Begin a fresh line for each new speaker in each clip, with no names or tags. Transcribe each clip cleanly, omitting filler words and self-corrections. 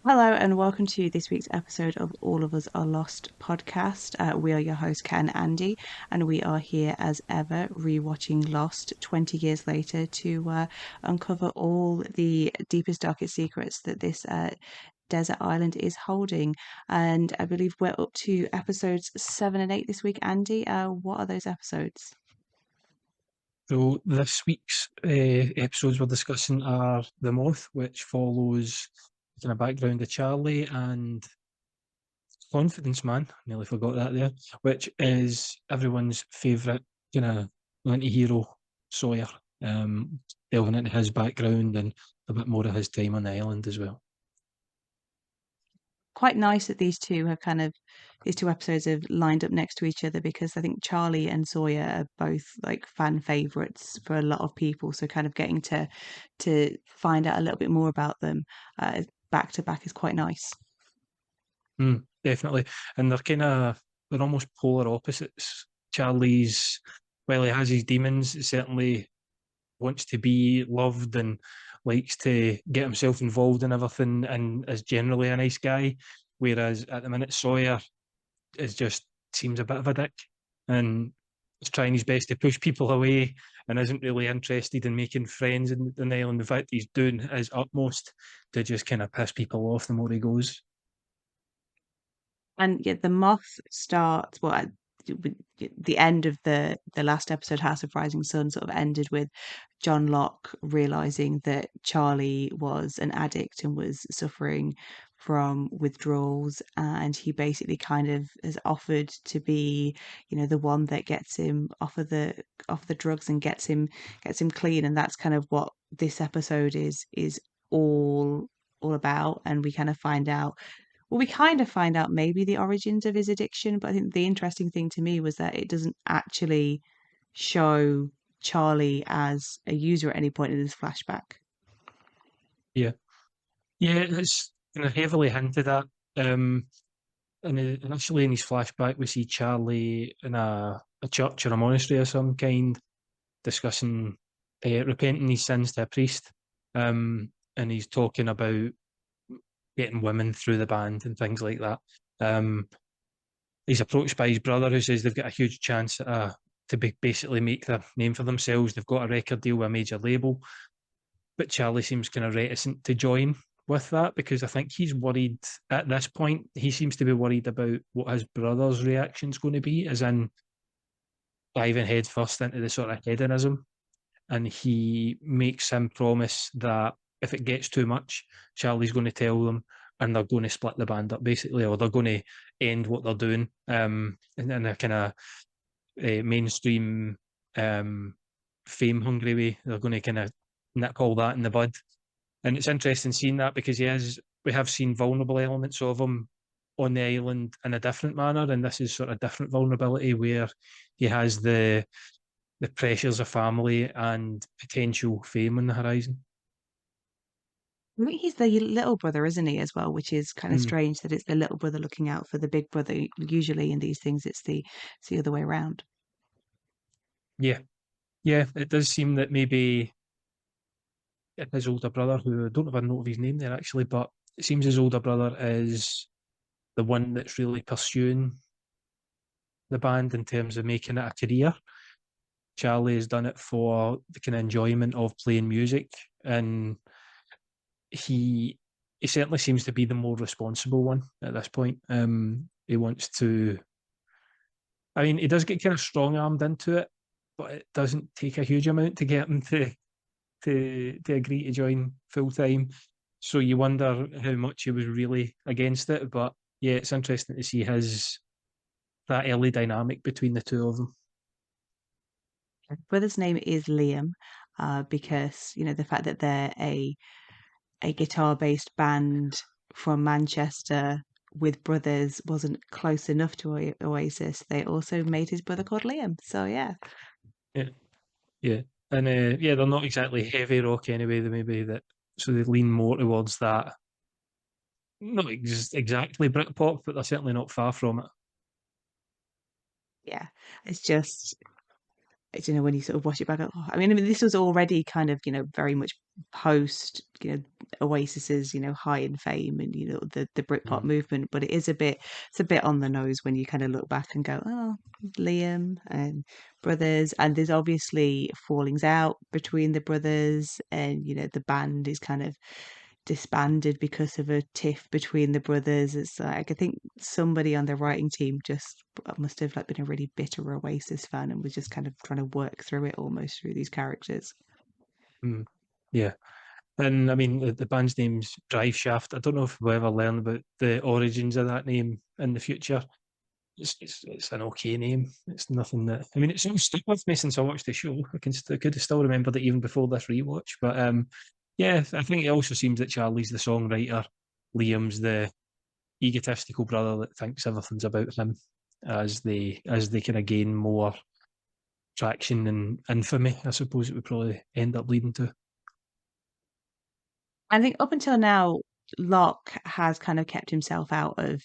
Hello and welcome to this week's episode of All of Us Are Lost podcast. We are your host, Ken and Andy, and we are here as ever rewatching Lost 20 years later to uncover all the deepest, darkest secrets that this desert island is holding. And I believe we're up to episodes 7 and 8 this week, Andy. What are those episodes?
So this week's episodes we're discussing are The Moth, which follows kind of background of Charlie and Confidence Man, nearly forgot that there, which is everyone's favourite kind of anti-hero, Sawyer, delving into his background and a bit more of his time on the island as well.
Quite nice that these two episodes have lined up next to each other because I think Charlie and Sawyer are both like fan favorites for a lot of people. So kind of getting to find out a little bit more about them back to back is quite nice.
Definitely. And they're almost polar opposites. Charlie's, while he has his demons, certainly wants to be loved and likes to get himself involved in everything and is generally a nice guy. Whereas at the minute, Sawyer is just seems a bit of a dick and is trying his best to push people away and isn't really interested in making friends in the island. In fact, he's doing his utmost to just kind of piss people off the more he goes.
And yeah, the moth starts the end of the last episode, House of Rising Sun, sort of ended with John Locke realizing that Charlie was an addict and was suffering from withdrawals, and he basically kind of has offered to be, the one that gets him off the drugs and gets him clean, and that's kind of what this episode is all all about, and we kind of find out maybe the origins of his addiction, but I think the interesting thing to me was that it doesn't actually show Charlie as a user at any point in this flashback.
Yeah. Yeah, it's kind of heavily hinted at. Um, and initially in his flashback, we see Charlie in a church or a monastery of some kind discussing repenting his sins to a priest. And he's talking about getting women through the band and things like that. Um, he's approached by his brother who says they've got a huge chance to basically make their name for themselves. They've got a record deal with a major label, but Charlie seems kind of reticent to join with that because I think he's worried at this point. He seems to be worried about what his brother's reaction is going to be, as in diving headfirst into the sort of hedonism. And he makes him promise that if it gets too much, Charlie's going to tell them and they're going to split the band up basically, or they're going to end what they're doing in a kind of mainstream fame hungry way. They're going to kind of nick all that in the bud. And it's interesting seeing that because we have seen vulnerable elements of him on the island in a different manner, and this is sort of different vulnerability where he has the pressures of family and potential fame on the horizon.
I think he's the little brother, isn't he, as well, which is kind of
Mm,
strange that it's the little brother looking out for the big brother. Usually in these things, it's the other way around.
yeah, yeah, it does seem that maybe his older brother, who I don't have a note of his name there actually, but it seems his older brother is the one that's really pursuing the band in terms of making it a career. Charlie has done it for the kind of enjoyment of playing music, and he he certainly seems to be the more responsible one at this point. He wants to. I mean, he does get kind of strong armed into it, but it doesn't take a huge amount to get him to agree to join full time. So you wonder how much he was really against it. But yeah, it's interesting to see his that early dynamic between the two of them.
Brother's name is Liam, because the fact that they're a guitar-based band from Manchester with brothers wasn't close enough to Oasis. They also made his brother called Liam. So yeah.
Yeah, yeah, and yeah, they're not exactly heavy rock anyway. They maybe that so they lean more towards that. Not exactly Britpop, but they're certainly not far from it.
Yeah, it's just when you sort of watch it back, I mean, this was already kind of, very much post, Oasis's, high in fame and, the Britpop
Mm,
movement, but it's a bit on the nose when you kind of look back and go, oh, Liam and brothers, and there's obviously fallings out between the brothers, and, the band is kind of disbanded because of a tiff between the brothers. It's like I think somebody on the writing team just must have like been a really bitter Oasis fan and was just kind of trying to work through it almost through these characters.
mm, yeah. And I mean, the band's name's Drive Shaft. I don't know if we'll ever learn about the origins of that name in the future. It's an okay name. It's nothing that I mean. It's all stuck with me since I watched the show. I could have still remembered it even before this rewatch. But yeah, I think it also seems that Charlie's the songwriter, Liam's the egotistical brother that thinks everything's about him. As they kind of gain more traction and infamy, I suppose it would probably end up leading to.
I think up until now, Locke has kind of kept himself out of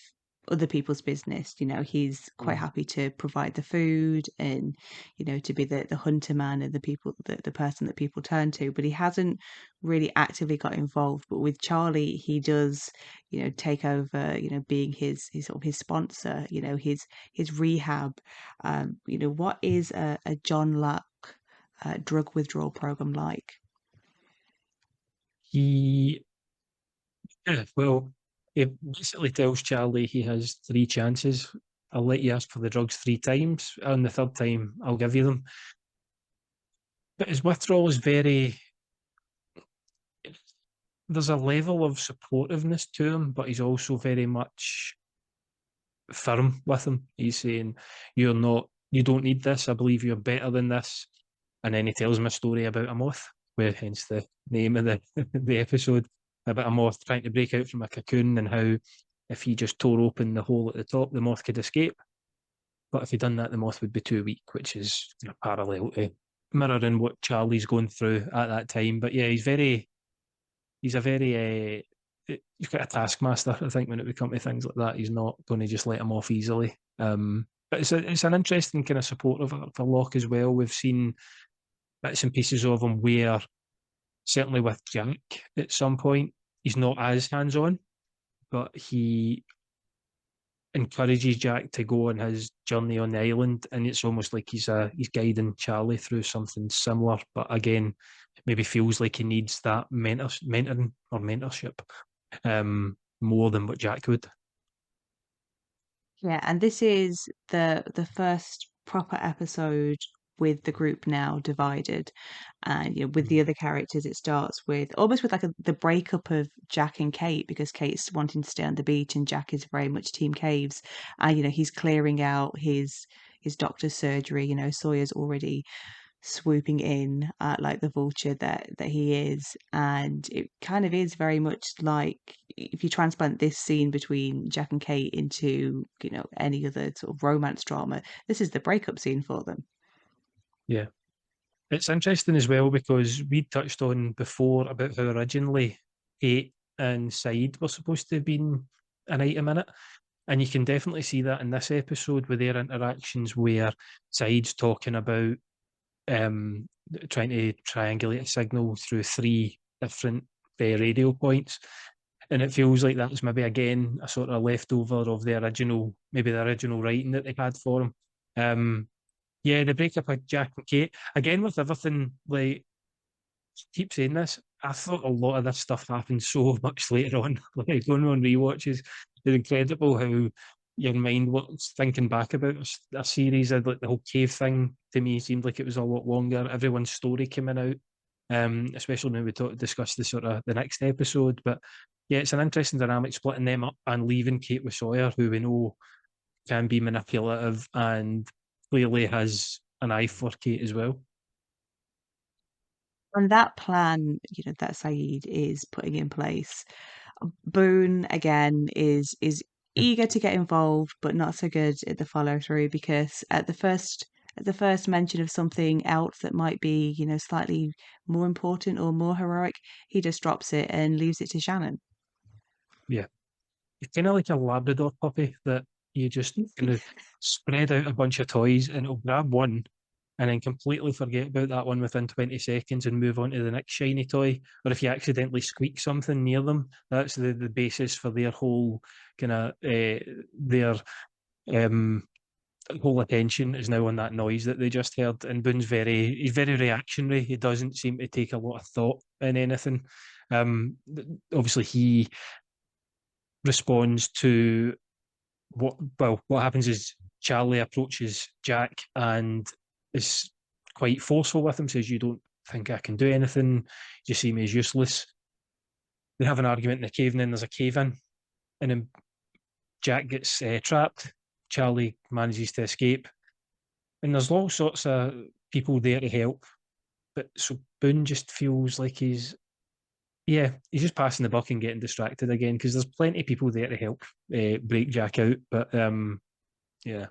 other people's business. He's quite
Mm.
happy to provide the food and, to be the hunter man and the person that people turn to, but he hasn't really actively got involved. But with Charlie, he does, take over, being his sort of his sponsor, his rehab. What is a John Locke drug withdrawal program like?
He Yeah, well, it basically tells Charlie he has three chances. I'll let you ask for the drugs three times. On the third time, I'll give you them. But his withdrawal is very, there's a level of supportiveness to him, but he's also very much firm with him. He's saying, you don't need this. I believe you're better than this. And then he tells him a story about a moth, where hence the name of the, the episode, about a moth trying to break out from a cocoon and how if he just tore open the hole at the top, the moth could escape. But if he'd done that, the moth would be too weak, which is parallel to mirroring what Charlie's going through at that time. But yeah, he's a very he's got a taskmaster. I think when it would come to things like that, he's not going to just let him off easily. But it's an interesting kind of support of for Locke as well. We've seen bits and pieces of him where certainly with Jack at some point he's not as hands on, but he encourages Jack to go on his journey on the island, and it's almost like he's guiding Charlie through something similar, but again, maybe feels like he needs that mentoring or mentorship more than what Jack would.
Yeah, and this is the first proper episode with the group now divided, and with the
Mm.
other characters, it starts with almost with like the breakup of Jack and Kate because Kate's wanting to stay on the beach and Jack is very much Team Caves, and he's clearing out his doctor's surgery. Sawyer's already swooping in like the vulture that he is, and it kind of is very much like if you transplant this scene between Jack and Kate into any other sort of romance drama, this is the breakup scene for them.
Yeah. It's interesting as well because we touched on before about how originally Kate and Saeed were supposed to have been an item in it. And you can definitely see that in this episode with their interactions where Saeed's talking about um, trying to triangulate a signal through three different radio points. And it feels like that was maybe again a sort of leftover of maybe the original writing that they had for him. Yeah, the breakup of Jack and Kate again with everything. Like, keep saying this. I thought a lot of this stuff happened so much later on. Like going on rewatches, it's incredible how your mind works thinking back about a series. Like the whole cave thing to me seemed like it was a lot longer. Everyone's story coming out, especially when we discuss the sort of the next episode. But yeah, it's an interesting dynamic splitting them up and leaving Kate with Sawyer, who we know can be manipulative and clearly has an eye for Kate as well.
And that plan, that Saeed is putting in place, Boone again is eager to get involved, but not so good at the follow through because at the first mention of something else that might be, slightly more important or more heroic, he just drops it and leaves it to Shannon.
Yeah. It's kind of like a Labrador puppy that you just kind of spread out a bunch of toys and it'll grab one and then completely forget about that one within 20 seconds and move on to the next shiny toy. Or if you accidentally squeak something near them, that's the basis for their whole kind of their um, whole attention is now on that noise that they just heard. And he's very reactionary. He doesn't seem to take a lot of thought in anything. Um, Obviously, he responds to what happens is Charlie approaches Jack and is quite forceful with him, says, "You don't think I can do anything, you see me as useless." They have an argument in the cave, and then there's a cave in, and then Jack gets trapped. Charlie manages to escape, and there's all sorts of people there to help. But so Boone just feels like he's just passing the buck and getting distracted again because there's plenty of people there to help break Jack out. But yeah,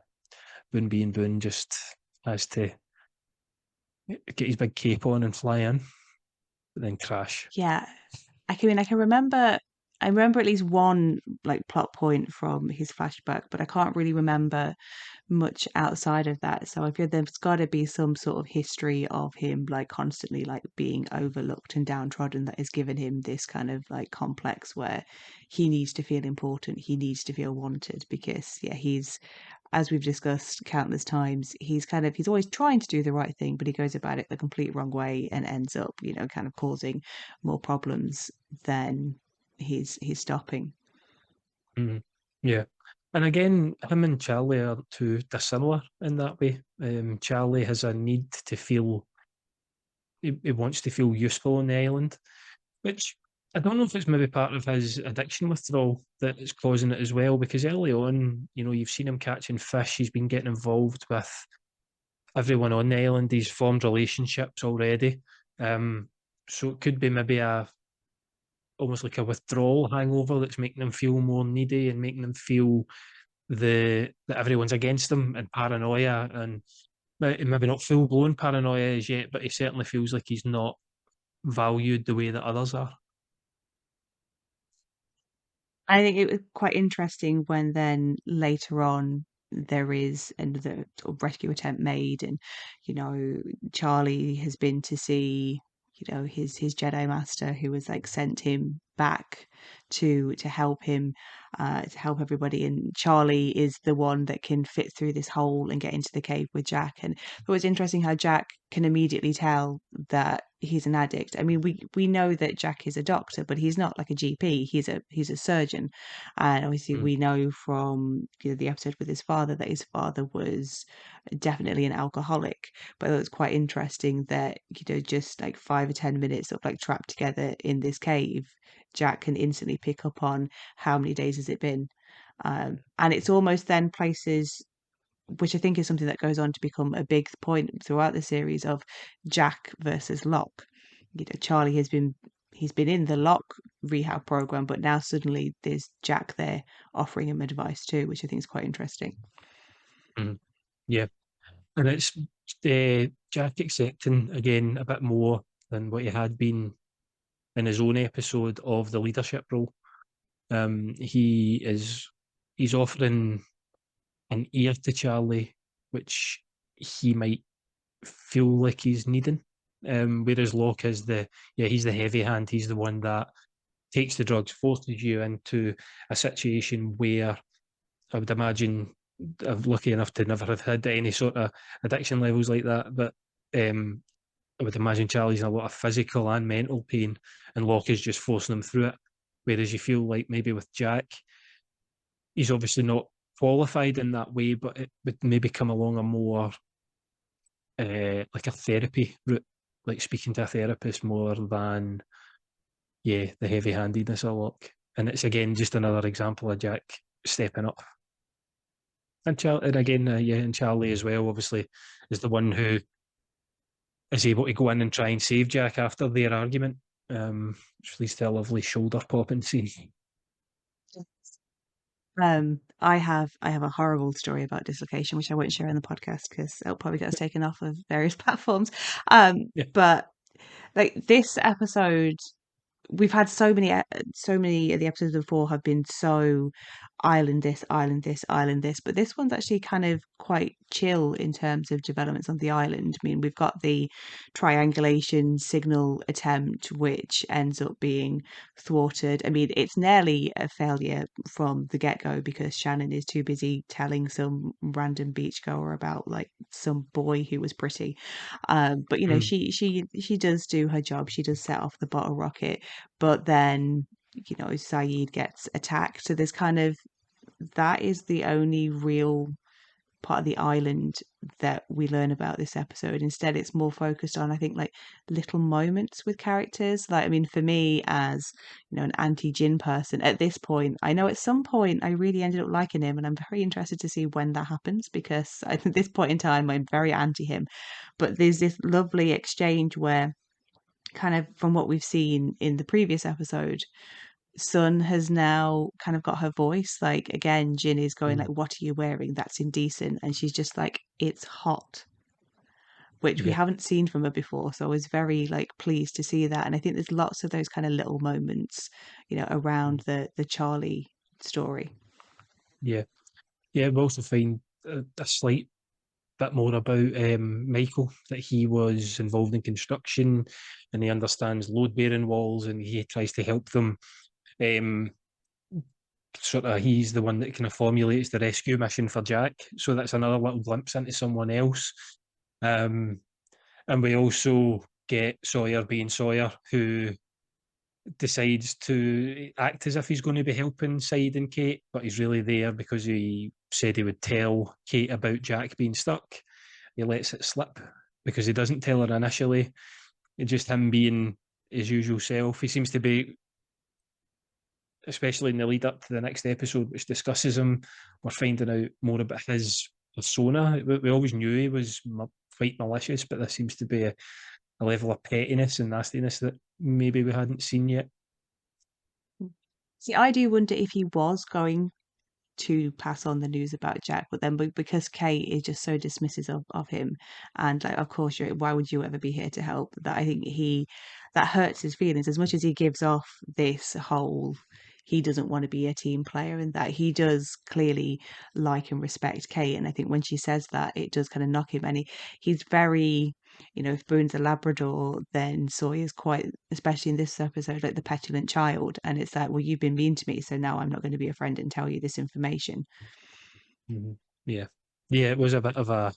Boone being Boone just has to get his big cape on and fly in, but then crash.
Yeah, I can remember. I remember at least one like plot point from his flashback, but I can't really remember much outside of that. So I feel there's got to be some sort of history of him like constantly like being overlooked and downtrodden that has given him this kind of like complex where he needs to feel important, he needs to feel wanted because yeah, he's as we've discussed countless times, he's always trying to do the right thing, but he goes about it the complete wrong way and ends up, kind of causing more problems than he's stopping.
Mm. Yeah. And again, him and Charlie aren't too dissimilar in that way. Charlie has a need to feel, he wants to feel useful on the island, which I don't know if it's maybe part of his addiction withdrawal that is causing it as well, because early on, you've seen him catching fish, he's been getting involved with everyone on the island, he's formed relationships already. Um, so it could be maybe a almost like a withdrawal hangover that's making them feel more needy and making them feel that everyone's against them and paranoia and maybe not full blown paranoia as yet, but he certainly feels like he's not valued the way that others are.
I think it was quite interesting when then later on there is another sort of rescue attempt made, and you know Charlie has been to see his Jedi master who has like sent him back to help him to help everybody, and Charlie is the one that can fit through this hole and get into the cave with Jack. And it was interesting how Jack can immediately tell that he's an addict. I mean, we know that Jack is a doctor, but he's not like a GP. He's a surgeon, and obviously
Mm,
we know from the episode with his father that his father was definitely an alcoholic. But it was quite interesting that just like 5 or 10 minutes of like trapped together in this cave, Jack can instantly pick up on how many days has it been, and it's almost then places which I think is something that goes on to become a big point throughout the series of Jack versus Locke. Charlie he's been in the Locke rehab program, but now suddenly there's Jack there offering him advice too, which I think is quite interesting.
mm, yeah, and it's Jack accepting again a bit more than what he had been in his own episode of the leadership role. He's offering an ear to Charlie, which he might feel like he's needing. Whereas Locke is he's the heavy hand. He's the one that takes the drugs, forces you into a situation where I would imagine I'm lucky enough to never have had any sort of addiction levels like that. But um, I would imagine Charlie's in a lot of physical and mental pain, and Locke is just forcing him through it. Whereas you feel like maybe with Jack, he's obviously not qualified in that way, but it would maybe come along a more like a therapy route, like speaking to a therapist more than the heavy handedness of Locke. And it's again just another example of Jack stepping up. And again, and Charlie as well, obviously, is the one who is able to go in and try and save Jack after their argument, which leads to a lovely shoulder popping scene.
I have a horrible story about dislocation, which I won't share in the podcast because it'll probably get us taken off of various platforms.
Yeah.
But like this episode, we've had so many of the episodes before have been so island this, island this, island this. But this one's actually kind of quite chill in terms of developments on the island. I mean, we've got the triangulation signal attempt, which ends up being thwarted. I mean, it's nearly a failure from the get-go because Shannon is too busy telling some random beachgoer about like some boy who was pretty. But you know,
Mm,
she does do her job. She does set off the bottle rocket, but then you know, Saeed gets attacked. So there's kind of that is the only real part of the island that we learn about this episode. Instead, it's more focused on, I think, like little moments with characters. Like, I mean, for me, as you know, an anti-Jin person, at this point, I know at some point I really ended up liking him, and I'm very interested to see when that happens because at this point in time, I'm very anti him. But there's this lovely exchange where, kind of from what we've seen in the previous episode, Sun has now kind of got her voice. Like again, Jin is going like,
mm,
"What are you wearing? That's indecent," and she's just like, "It's hot," which we
yeah,
haven't seen from her before. So I was very like pleased to see that, and I think there's lots of those kind of little moments, you know, around
mm,
the Charlie story.
yeah, yeah. We also find a slight bit more about Michael, that he was involved in construction and he understands load bearing walls and he tries to help them. Um, Sort of, he's the one that kind of formulates the rescue mission for Jack. So that's another little glimpse into someone else. Um, and we also get Sawyer being Sawyer, who decides to act as if he's going to be helping Side and Kate, but he's really there because he said he would tell Kate about Jack being stuck. He lets it slip because he doesn't tell her initially. It's just him being his usual self. He seems to be, especially in the lead up to the next episode, which discusses him, we're finding out more about his persona. We always knew he was quite malicious, but there seems to be a level of pettiness and nastiness that maybe we hadn't seen yet.
See, I do wonder if he was going to pass on the news about Jack, but then because Kate is just so dismissive of him, and like, of course, why would you ever be here to help? That I think that hurts his feelings as much as he gives off this whole he doesn't want to be a team player, and that he does clearly like and respect Kate. And I think when she says that, it does kind of knock him, and he's very. You know, if Boone's a Labrador, then Sawyer's quite, especially in this episode, like the petulant child. And it's like, well, you've been mean to me, so now I'm not going to be a friend and tell you this information.
Mhm. Yeah, yeah, it was a bit of a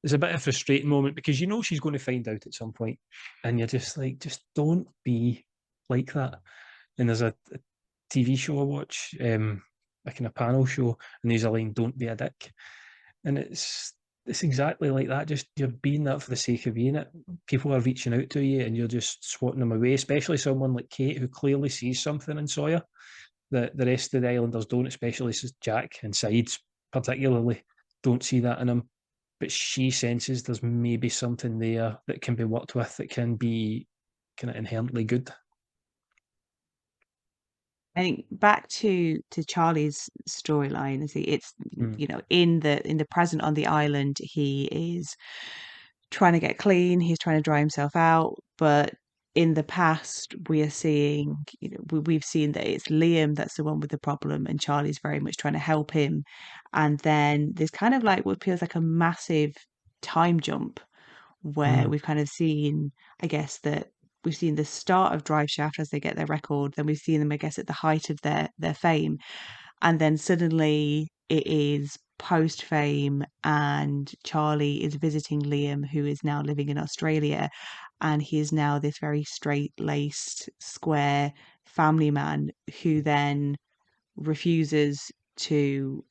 it's a bit of a frustrating moment because you know she's going to find out at some point, and you're just like, just don't be like that. And there's a TV show I watch, a kind of panel show, and there's a line, "Don't be a dick," and it's exactly like that. Just you're being that for the sake of being it. People are reaching out to you, and you're just swatting them away. Especially someone like Kate, who clearly sees something in Sawyer that the rest of the Islanders don't, especially Jack and Sides particularly don't see that in him. But she senses there's maybe something there that can be worked with, that can be kind of inherently good.
I think back to Charlie's storyline, is it's
Mm,
you know in the present on the island, he is trying to get clean, he's trying to dry himself out, but in the past we are seeing, you know, we've seen that it's Liam that's the one with the problem, and Charlie's very much trying to help him. And then there's kind of like what feels like a massive time jump where
mm,
we've kind of seen, I guess, that we've seen the start of Drive Shaft as they get their record, then we've seen them, I guess, at the height of their fame, and then suddenly it is post fame, and Charlie is visiting Liam, who is now living in Australia, and he is now this very straight laced, square family man who then refuses to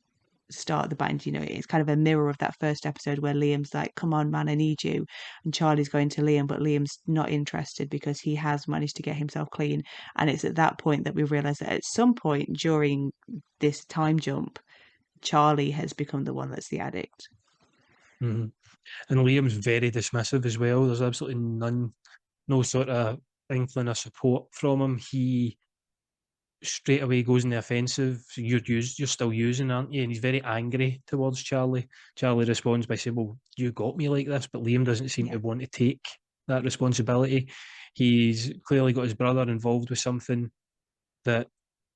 start the band. You know, it's kind of a mirror of that first episode where Liam's like, "Come on, man, I need you," and Charlie's going to Liam, but Liam's not interested because he has managed to get himself clean. And it's at that point that we realize that at some point during this time jump, Charlie has become the one that's the addict.
mm. And Liam's very dismissive as well. There's absolutely no sort of inkling of support from him. He straight away goes in the offensive. So you're still using, aren't you? And he's very angry towards Charlie. Charlie responds by saying, "Well, you got me like this," but Liam doesn't seem
Yeah.
to want to take that responsibility. He's clearly got his brother involved with something that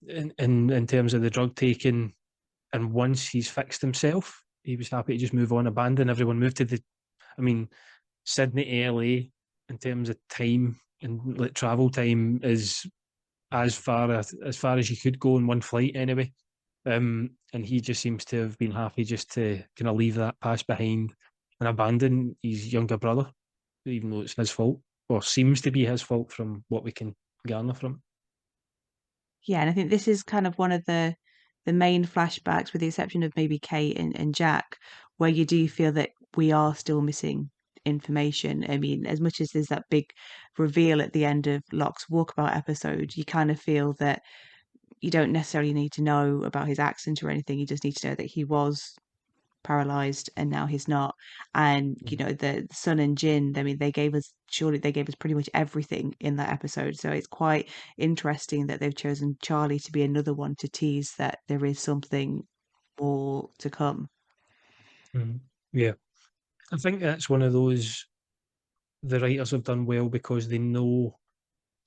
in terms of the drug taking. And once he's fixed himself, he was happy to just move on, abandon everyone, move to the. I mean, Sydney to LA in terms of time and like travel time is as far as you could go in one flight anyway. And he just seems to have been happy just to kind of leave that past behind and abandon his younger brother, even though it's his fault or seems to be his fault from what we can garner from.
Yeah, and I think this is kind of one of the main flashbacks, with the exception of maybe Kate and Jack, where you do feel that we are still missing information. I mean, as much as there's that big reveal at the end of Locke's walkabout episode, you kind of feel that you don't necessarily need to know about his accident or anything. You just need to know that he was paralyzed and now he's not. And
Mm.
the Sun and Jin, I mean, they gave us pretty much everything in that episode. So it's quite interesting that they've chosen Charlie to be another one to tease that there is something more to come.
Mm. Yeah, I think that's one of those the writers have done well because they know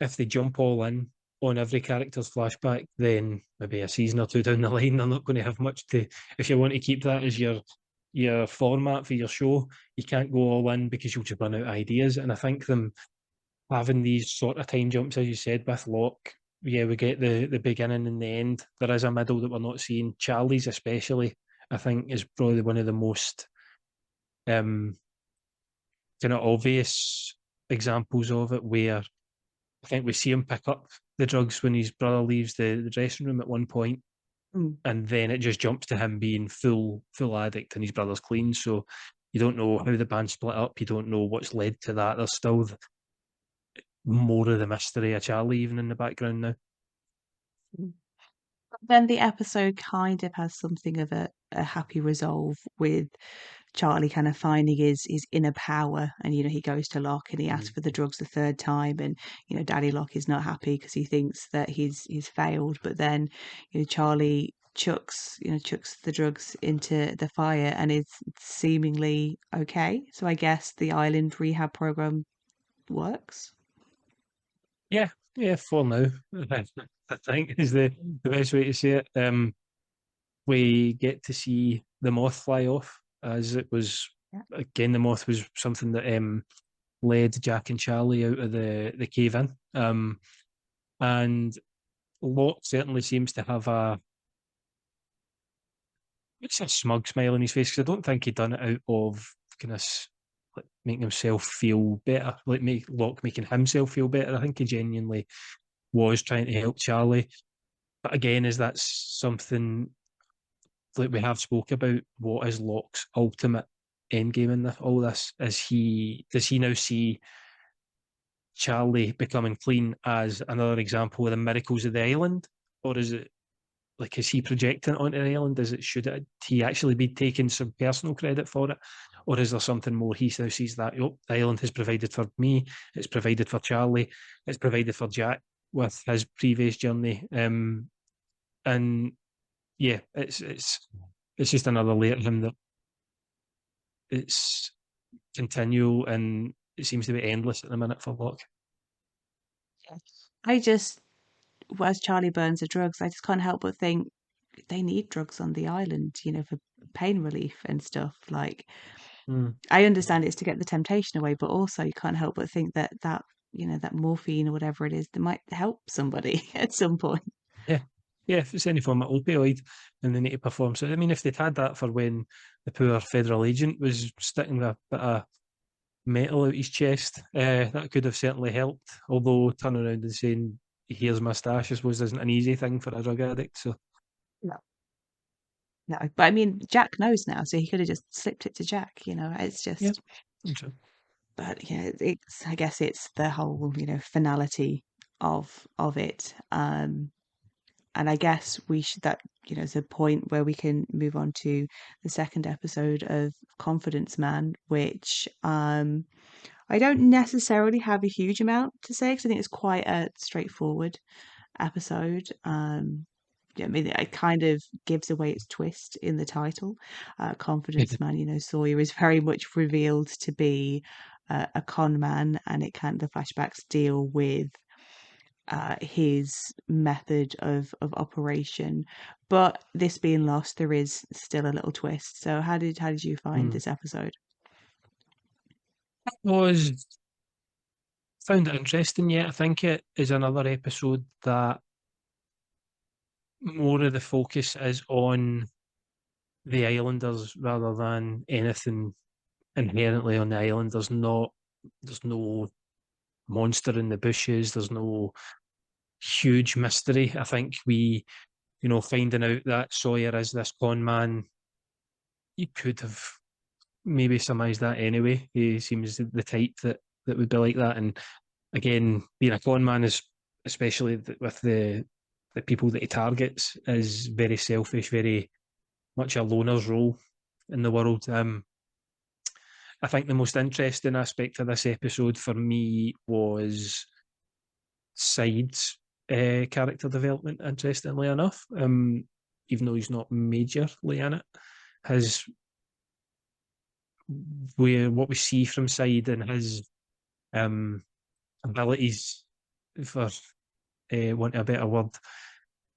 if they jump all in on every character's flashback, then maybe a season or two down the line, they're not going to have much to. If you want to keep that as your format for your show, you can't go all in because you'll just run out of ideas. And I think them having these sort of time jumps, as you said, with Locke, yeah, we get the beginning and the end. There is a middle that we're not seeing. Charlie's especially, I think, is probably one of the most um, kind of obvious examples of it, where I think we see him pick up the drugs when his brother leaves the dressing room at one point,
Mm.
and then it just jumps to him being full addict and his brother's clean. So you don't know how the band split up. You don't know what's led to that. There's still more of the mystery of Charlie even in the background now.
Then the episode kind of has something of a happy resolve, with Charlie kind of finding his inner power. And he goes to Locke and he asks
Mm.
for the drugs the third time, and Daddy Locke is not happy because he thinks that he's failed. But then Charlie chucks the drugs into the fire and is seemingly okay. So I guess the island rehab program works.
Yeah, yeah, for now, I think is the best way to say it. We get to see the moth fly off, as it was
Yeah.
again. The moth was something that led Jack and Charlie out of the cave in. And Locke certainly seems to have it's a smug smile on his face because I don't think he'd done it out of kind of like making himself feel better, like make Locke making himself feel better. I think he genuinely was trying to help Charlie. But again, is that something like we have spoke about? What is Locke's ultimate end game in all this? Does he now see Charlie becoming clean as another example of the miracles of the island, or is it like is he projecting it onto the island? He actually be taking some personal credit for it, or is there something more? He now sees that the island has provided for me, it's provided for Charlie, it's provided for Jack with his previous journey, and yeah, it's just another layer to him that it's continual and it seems to be endless at the minute for Locke.
Yeah. I just, as Charlie burns the drugs, I just can't help but think they need drugs on the island, for pain relief and stuff. Like,
Mm.
I understand it's to get the temptation away, but also you can't help but think that morphine or whatever it is, that might help somebody at some point.
Yeah. Yeah, if it's any form of opioid and they need to perform. So, I mean, if they'd had that for when the poor federal agent was sticking a bit of metal out his chest, that could have certainly helped. Although turning around and saying, here's my stash, I suppose, isn't an easy thing for a drug addict. So,
No, no. But I mean, Jack knows now, so he could have just slipped it to Jack. It's
yeah.
just,
I'm sure.
but I guess it's the whole, finality of it. And I guess we should that is a point where we can move on to the second episode of Confidence Man, which I don't necessarily have a huge amount to say because I think it's quite a straightforward episode. Yeah, I mean, it kind of gives away its twist in the title. Confidence Man, Sawyer is very much revealed to be a con man, and it kind of the flashbacks deal with his method of operation. But this being lost, there is still a little twist. So how did you find
Mm.
this episode?
Was found it interesting. Yeah, I think it is another episode that more of the focus is on the islanders rather than anything inherently on the island. There's no monster in the bushes. There's no huge mystery. I think finding out that Sawyer is this con man, you could have maybe surmised that anyway. He seems the type that would be like that. And again, being a con man is, especially with the people that he targets, is very selfish, very much a loner's role in the world. I think the most interesting aspect of this episode for me was Side's character development. Interestingly enough, even though he's not majorly in it, his where what we see from Side and his um, abilities, for want of a better word,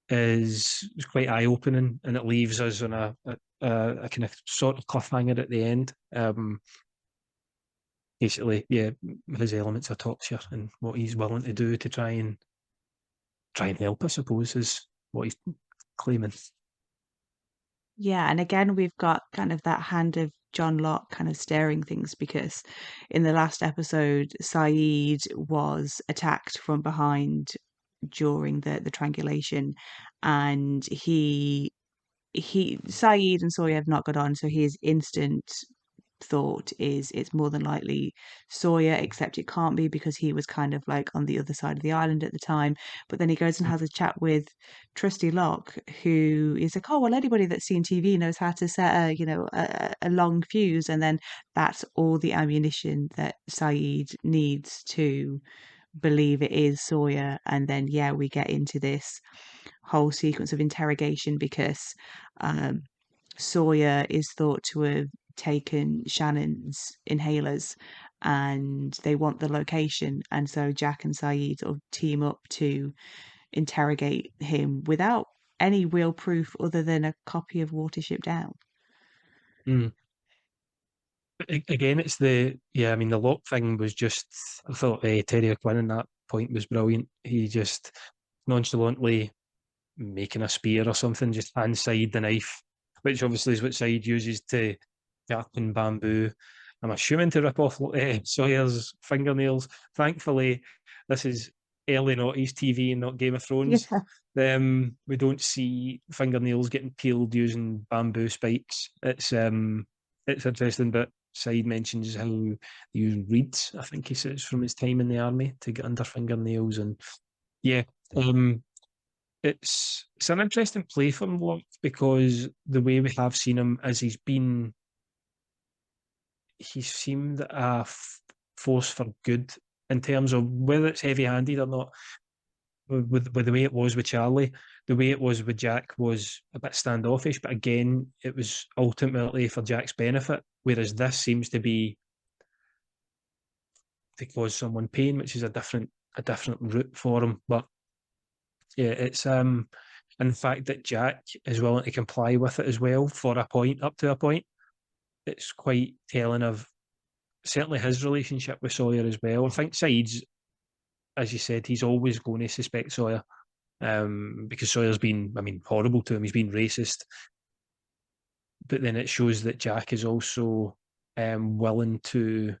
is quite eye opening, and it leaves us on a kind of sort of cliffhanger at the end. Basically, yeah, his elements of torture and what he's willing to do to try and help, I suppose, is what he's claiming.
Yeah, and again, we've got kind of that hand of John Locke kind of steering things because in the last episode, Saeed was attacked from behind during the triangulation, and he Saeed and Sawyer have not got on, so his instant thought is it's more than likely Sawyer, except it can't be because he was kind of like on the other side of the island at the time. But then he goes and has a chat with Trusty Locke, who is like, oh well, anybody that's seen TV knows how to set a long fuse, and then that's all the ammunition that Saeed needs to believe it is Sawyer. And then yeah, we get into this whole sequence of interrogation because um, Sawyer is thought to have taken Shannon's inhalers and they want the location. And so Jack and Saeed sort of team up to interrogate him without any real proof other than a copy of Watership Down.
Mm. Again, it's I mean, the lock thing was just, I thought Terry O'Quinn in that point was brilliant. He just nonchalantly making a spear or something, just hand side the knife, which obviously is what Side uses to sharpen bamboo. I'm assuming to rip off Sawyer's fingernails. Thankfully, this is early noughties TV and not Game of Thrones.
Yeah.
We don't see fingernails getting peeled using bamboo spikes. It's interesting, but Side mentions how he used reeds, I think he says, from his time in the army to get under fingernails. And yeah, um, it's an interesting play from Locke because the way we have seen him as he seemed force for good in terms of whether it's heavy handed or not. With the way it was with Charlie, the way it was with Jack was a bit standoffish, but again, it was ultimately for Jack's benefit. Whereas this seems to be to cause someone pain, which is a different route for him. But yeah, it's and the fact that Jack is willing to comply with it as well for a point, up to a point, it's quite telling of certainly his relationship with Sawyer as well. I think Sides, as you said, he's always going to suspect Sawyer, because Sawyer's been, I mean, horrible to him. He's been racist, but then it shows that Jack is also willing to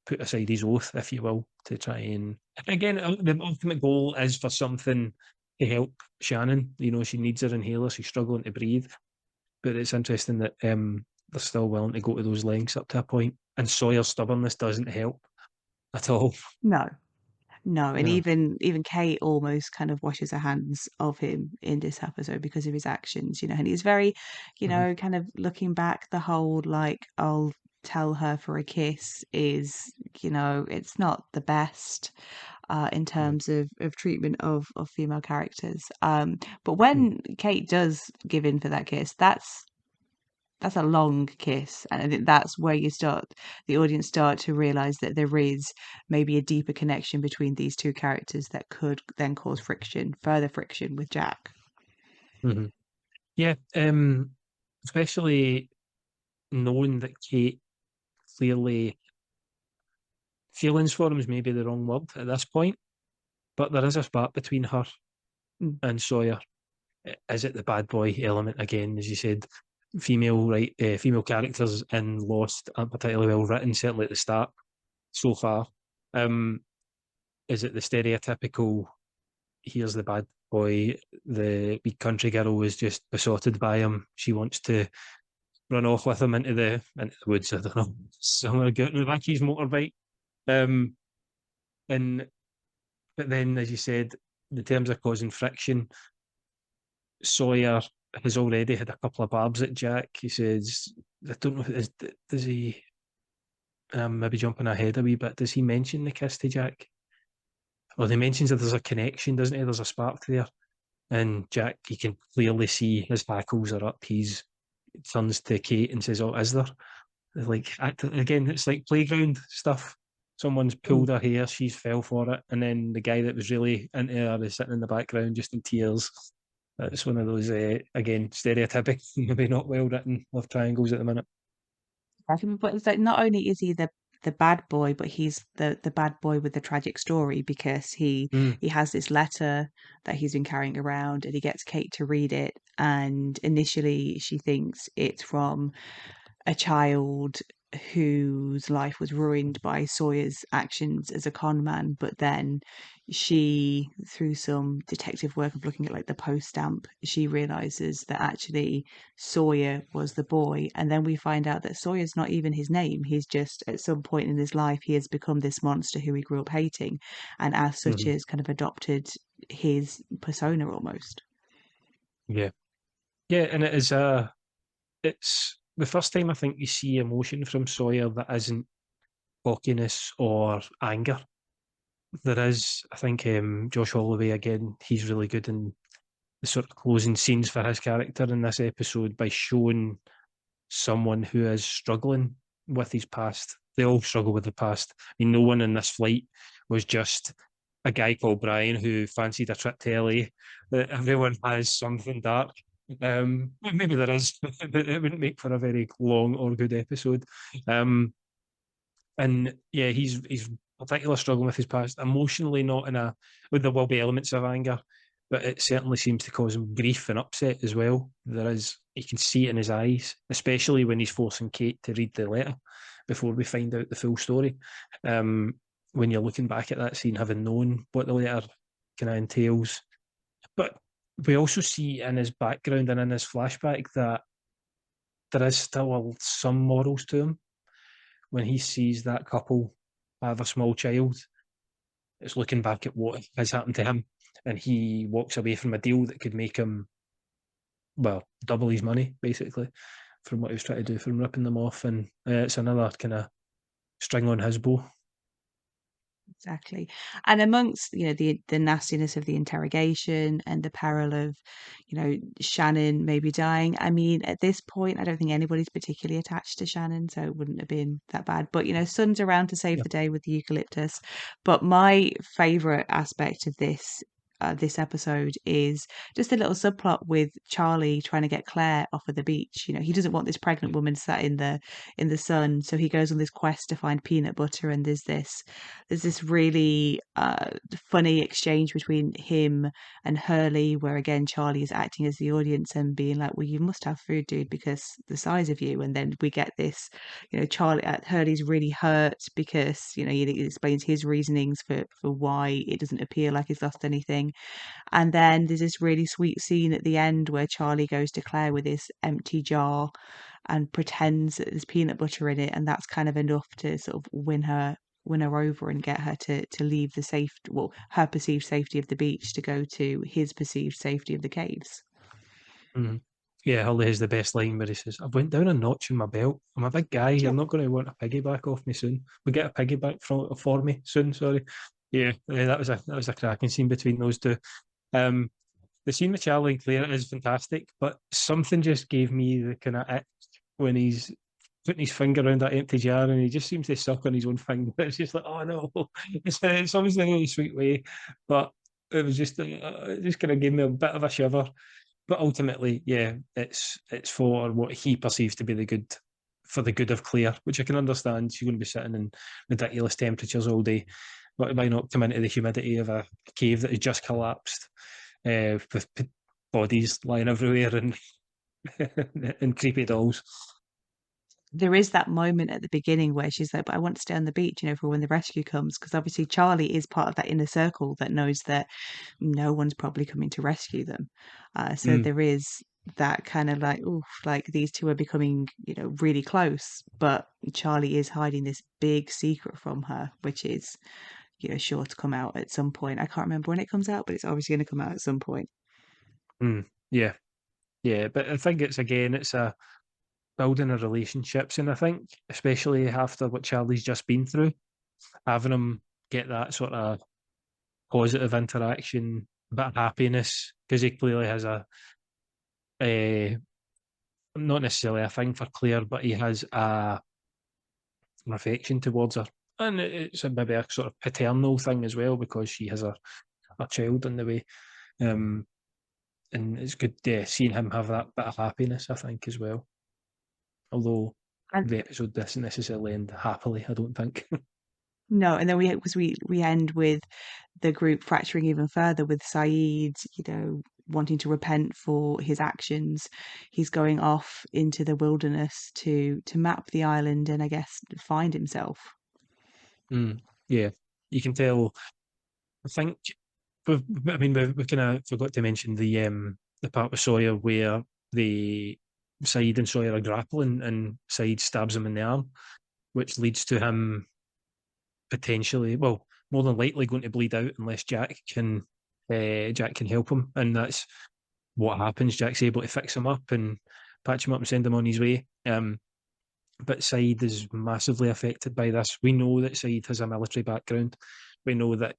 put aside his oath, if you will, to try and again the ultimate goal is for something to help Shannon. She needs her inhaler. She's struggling to breathe. But it's interesting that they're still willing to go to those lengths up to a point. And Sawyer's stubbornness doesn't help at all.
No, no, and
No.
even Kate almost kind of washes her hands of him in this episode because of his actions, and he's very,
Mhm.
kind of looking back, the whole like I'll tell her for a kiss is, it's not the best in
No.
terms of treatment of female characters. But
Mm.
when Kate does give in for that kiss, that's that's a long kiss, and I think that's where the audience start to realize that there is maybe a deeper connection between these two characters that could then cause further friction with Jack.
Hmm. Yeah, especially knowing that Kate clearly feelings for him is maybe the wrong word at this point, but there is a spark between her
Mm.
and Sawyer. Is it the bad boy element again? As you said, female characters in Lost aren't particularly well written, certainly at the start so far. Um, is it the stereotypical? Here's the bad boy. The wee country girl is just besotted by him. She wants to run off with him into the woods. I don't know, somewhere good in the back of his motorbike. Um, and but then, as you said, in terms of causing friction, Sawyer has already had a couple of barbs at Jack. He says, I don't know, does he, maybe jumping ahead a wee bit, does he mention the kiss to Jack? Well, he mentions that there's a connection, doesn't he? There's a spark there. And Jack, you can clearly see his hackles are up. He's turns to Kate and says, "Oh, is there?" Like again, it's like playground stuff. Someone's
Mm.
pulled her hair, she's fell for it, and then the guy that was really into her is sitting in the background just in tears. It's one of those again stereotypic, maybe not well written love triangles at the minute.
Definitely, but it's like not only is he the bad boy, but he's the bad boy with the tragic story because
Mm,
he has this letter that he's been carrying around, and he gets Kate to read it, and initially she thinks it's from a child whose life was ruined by Sawyer's actions as a con man, but then she, through some detective work of looking at like the post stamp, she realizes that actually Sawyer was the boy. And then we find out that Sawyer's not even his name. He's just at some point in his life, he has become this monster who he grew up hating, and as such
mhm.
has kind of adopted his persona almost.
Yeah, yeah, and it's the first time I think you see emotion from Sawyer that isn't cockiness or anger. There is, I think, Josh Holloway again. He's really good in the sort of closing scenes for his character in this episode by showing someone who is struggling with his past. They all struggle with the past. I mean, no one in this flight was just a guy called Brian who fancied a trip to LA. That everyone has something dark. Maybe there is, but it wouldn't make for a very long or good episode. Um, and yeah, he's particularly struggling with his past emotionally, not in a well, there will be elements of anger, but it certainly seems to cause him grief and upset as well. There is you can see it in his eyes, especially when he's forcing Kate to read the letter before we find out the full story. Um, when you're looking back at that scene, having known what the letter kind of entails, but we also see in his background and in his flashback that there is still some morals to him when he sees that couple have a small child. It's looking back at what has happened to him, and he walks away from a deal that could make him, well, double his money, basically, from what he was trying to do from ripping them off. And it's another kind of string on his bow.
Exactly. And amongst, the nastiness of the interrogation and the peril of, Shannon maybe dying. I mean, at this point, I don't think anybody's particularly attached to Shannon, so it wouldn't have been that bad. But, Sun's around to save
Yeah.
the day with the eucalyptus. But my favorite aspect of this episode is just a little subplot with Charlie trying to get Claire off of the beach. He doesn't want this pregnant woman sat in the sun, so he goes on this quest to find peanut butter, and there's this really funny exchange between him and Hurley, where again Charlie is acting as the audience and being like, "Well, you must have food, dude, because the size of you." And then we get this, Charlie Hurley's really hurt because he explains his reasonings for why it doesn't appear like he's lost anything. And then there's this really sweet scene at the end where Charlie goes to Claire with this empty jar and pretends that there's peanut butter in it, and that's kind of enough to sort of win her over and get her to leave her perceived safety of the beach to go to his perceived safety of the caves.
Mhm. Yeah, Hurley has the best line where he says, "I've went down a notch in my belt. I'm a big guy. You're
Yep.
not going to want a piggyback off me soon. We get a piggyback for me soon. Sorry." Yeah, that was a cracking scene between those two. Um, the scene with Charlie and Claire is fantastic, but something just gave me the kind of ick when he's putting his finger around that empty jar and he just seems to suck on his own finger. It's just like, oh no, it's obviously a really sweet way, but it was just it just kind of gave me a bit of a shiver. But ultimately, yeah, it's for what he perceives to be the good for the good of Claire, which I can understand. She's going to be sitting in ridiculous temperatures all day. But why not come into the humidity of a cave that has just collapsed, with bodies lying everywhere and and creepy dolls?
There is that moment at the beginning where she's like, but I want to stay on the beach, for when the rescue comes, because obviously Charlie is part of that inner circle that knows that no one's probably coming to rescue them. So
Mm,
there is that kind of like, oof, like these two are becoming, really close, but Charlie is hiding this big secret from her, which is, sure to come out at some point. I can't remember when it comes out, but it's obviously going to come out at some point.
mm, yeah, yeah. But I think it's a building of relationships, and I think especially after what Charlie's just been through, having him get that sort of positive interaction, a bit of happiness, because he clearly has a not necessarily a thing for Claire, but he has an affection towards her. And it's maybe a sort of paternal thing as well because she has a child in the way. Um, and it's good seeing him have that bit of happiness, I think, as well. Although
And
the episode doesn't necessarily end happily, I don't think.
no, and then we end with the group fracturing even further with Saeed, wanting to repent for his actions. He's going off into the wilderness to map the island and I guess find himself.
Mm, yeah, you can tell. I think I mean, we kind of forgot to mention the part with Sawyer where the Saeed and Sawyer are grappling, and Saeed stabs him in the arm, which leads to him potentially, well, more than likely going to bleed out unless Jack can help him, and that's what happens. Jack's able to fix him up and patch him up and send him on his way. But Saeed is massively affected by this. We know that Saeed has a military background. We know that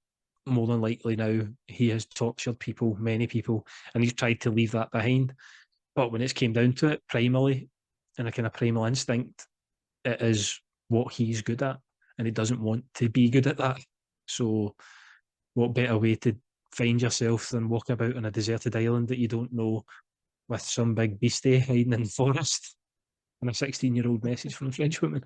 more than likely now he has tortured people, many people, and he's tried to leave that behind. But when it's came down to it, primally, in a kind of primal instinct, it is what he's good at, and he doesn't want to be good at that. So, what better way to find yourself than walk about on a deserted island that you don't know with some big beastie hiding in the forest and a 16-year-old message from a French woman?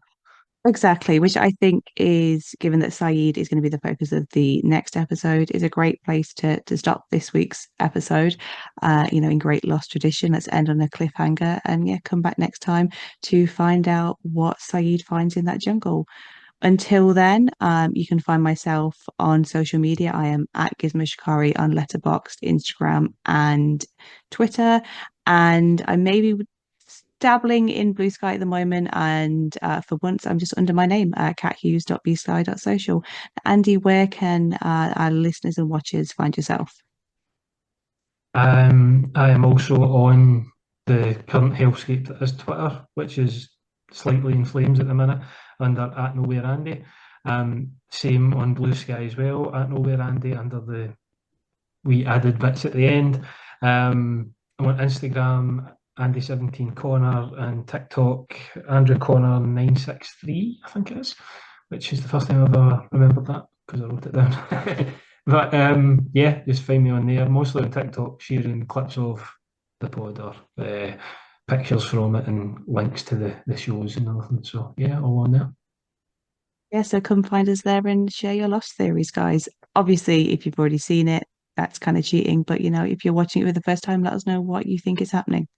Exactly, which I think is, given that Saeed is going to be the focus of the next episode, is a great place to stop this week's episode. In great lost tradition, let's end on a cliffhanger and yeah, come back next time to find out what Saeed finds in that jungle. Until then, you can find myself on social media. I am at Gizmo Shikari on Letterboxd, Instagram, and Twitter. And I may be dabbling in Blue Sky at the moment. And for once, I'm just under my name, cathughes.bsky.social. Andy, where can our listeners and watchers find yourself?
I am also on the current hellscape that is Twitter, which is slightly in flames at the minute, under at Nowhere Andy. Same on Blue Sky as well, at Nowhere Andy, under the we added bits at the end. I'm on Instagram, Andy17 Corner, and TikTok, Andrew Corner 963, I think it is, which is the first time I've ever remembered that because I wrote it down. But yeah, just find me on there. Mostly on TikTok, sharing clips of the pod or pictures from it and links to the shows and everything. So yeah, all on there.
Yeah, so come find us there and share your lost theories, guys. Obviously, if you've already seen it, that's kind of cheating. But if you're watching it for the first time, let us know what you think is happening.